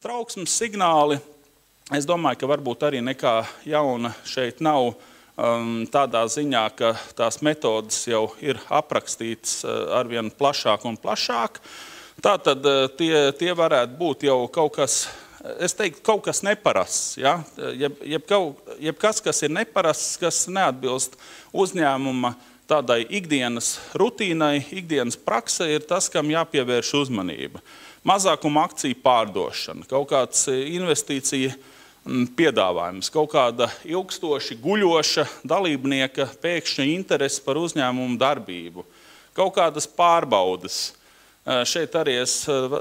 Trauksmes signāli, es domāju, ka varbūt arī nekā jauna šeit nav tādā ziņā, ka tās metodas jau ir aprakstītas arvien plašāk un plašāk. Tātad tie varētu būt jau kaut kas, es teiktu, kaut kas neparasts. Ja? Jebkas, kas ir neparasts, kas neatbilst uzņēmuma tādai ikdienas rutīnai, ikdienas praksē, ir tas, kam jāpievērš uzmanība. Mazākuma akciju pārdošana, kaut kāds investīcija piedāvājums, kaut kāda ilgstoši guļoša dalībnieka pēkšņa interese par uzņēmumu darbību, kaut kādas pārbaudes. Šeit arī es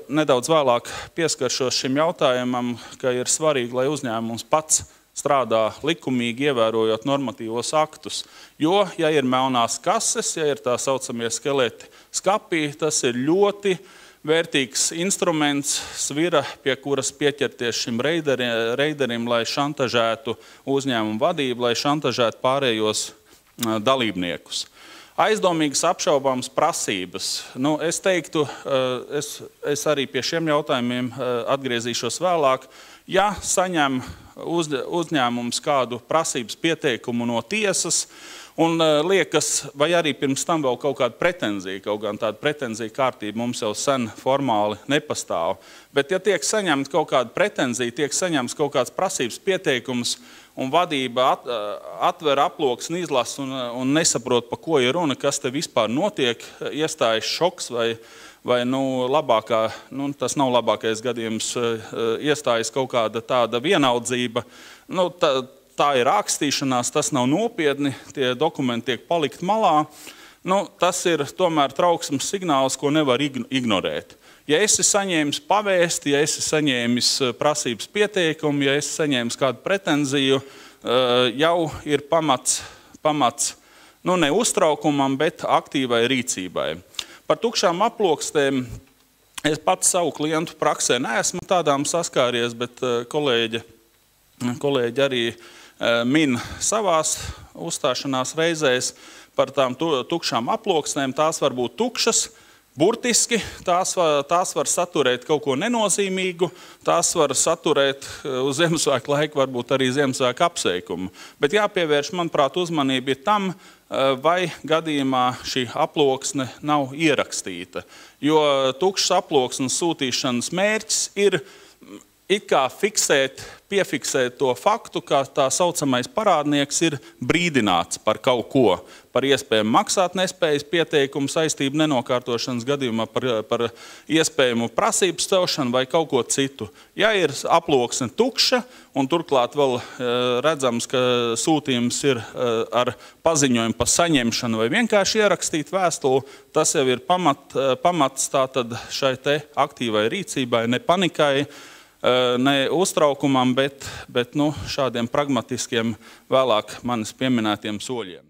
nedaudz vēlāk pieskaršos šim jautājumam, ka ir svarīgi, lai uzņēmums pats strādā likumīgi, ievērojot normatīvos aktus. Jo, ja ir melnās kases, ja ir tā saucamie skeleti skapī, tas ir ļoti vērtīgs instruments, svira, pie kuras pieķerties šim reiderim, lai šantažētu uzņēmumu vadību, lai šantažētu pārējos dalībniekus. Aizdomīgas apšaubāmas prasības. Es teiktu, es arī pie šiem jautājumiem atgriezīšos vēlāk. Ja saņem uzņēmums kādu prasības pieteikumu no tiesas, un liekas, vai arī pirms tam vēl kaut kāda pretenzija, kaut gan tāda pretenzija kārtība mums jau sen formāli nepastāv. Bet ja tiek saņemta kaut kāda pretenzija, tiek saņemts kaut kāds prasības pieteikums, un vadība atver aploksni, izlasa un nesaprot, pa ko ir runa, kas te vispār notiek, iestājas šoks vai labākā, tas nav labākais gadījums, iestājas kaut kāda tāda vienaldzība, tā ir rakstīšanās, tas nav nopietni, tie dokumenti tiek palikt malā. Tas ir tomēr trauksmes signāls, ko nevar ignorēt. Ja esi saņēmis pavēsti, ja esi saņēmis prasības pieteikumu, ja esi saņēmis kādu pretenziju, jau ir pamats ne uztraukumam, bet aktīvai rīcībai. Par tukšām aploksnēm es pats savu klientu praksē neesmu tādām saskāries, bet kolēģi arī min savās uzstāšanās reizēs par tām tukšām aploksnēm. Tās var būt tukšas, burtiski, tās var saturēt kaut ko nenozīmīgu, tās var saturēt uz Ziemassvētku laiku varbūt arī Ziemassvētku apsveikumu. Bet jāpievērš, manuprāt, uzmanība ir tam, vai gadījumā šī aploksne nav ierakstīta. Jo tukšas aploksnes sūtīšanas mērķis ir it kā piefiksēt to faktu, ka tā saucamais parādnieks ir brīdināts par kaut ko, par iespējamu maksātnespējas pieteikumu, saistību nenokārtošanas gadījumā, par iespējamu prasības celšanu vai kaut ko citu. Ja ir aploksne tukša un turklāt vēl redzams, ka sūtījums ir ar paziņojumu par saņemšanu vai vienkārši ierakstīt vēstuli, tas jau ir pamats tātad šai te aktīvai rīcībai, ne panikai, ne uztraukumam, bet šādiem pragmatiskiem vēlāk manis pieminētiem soļiem.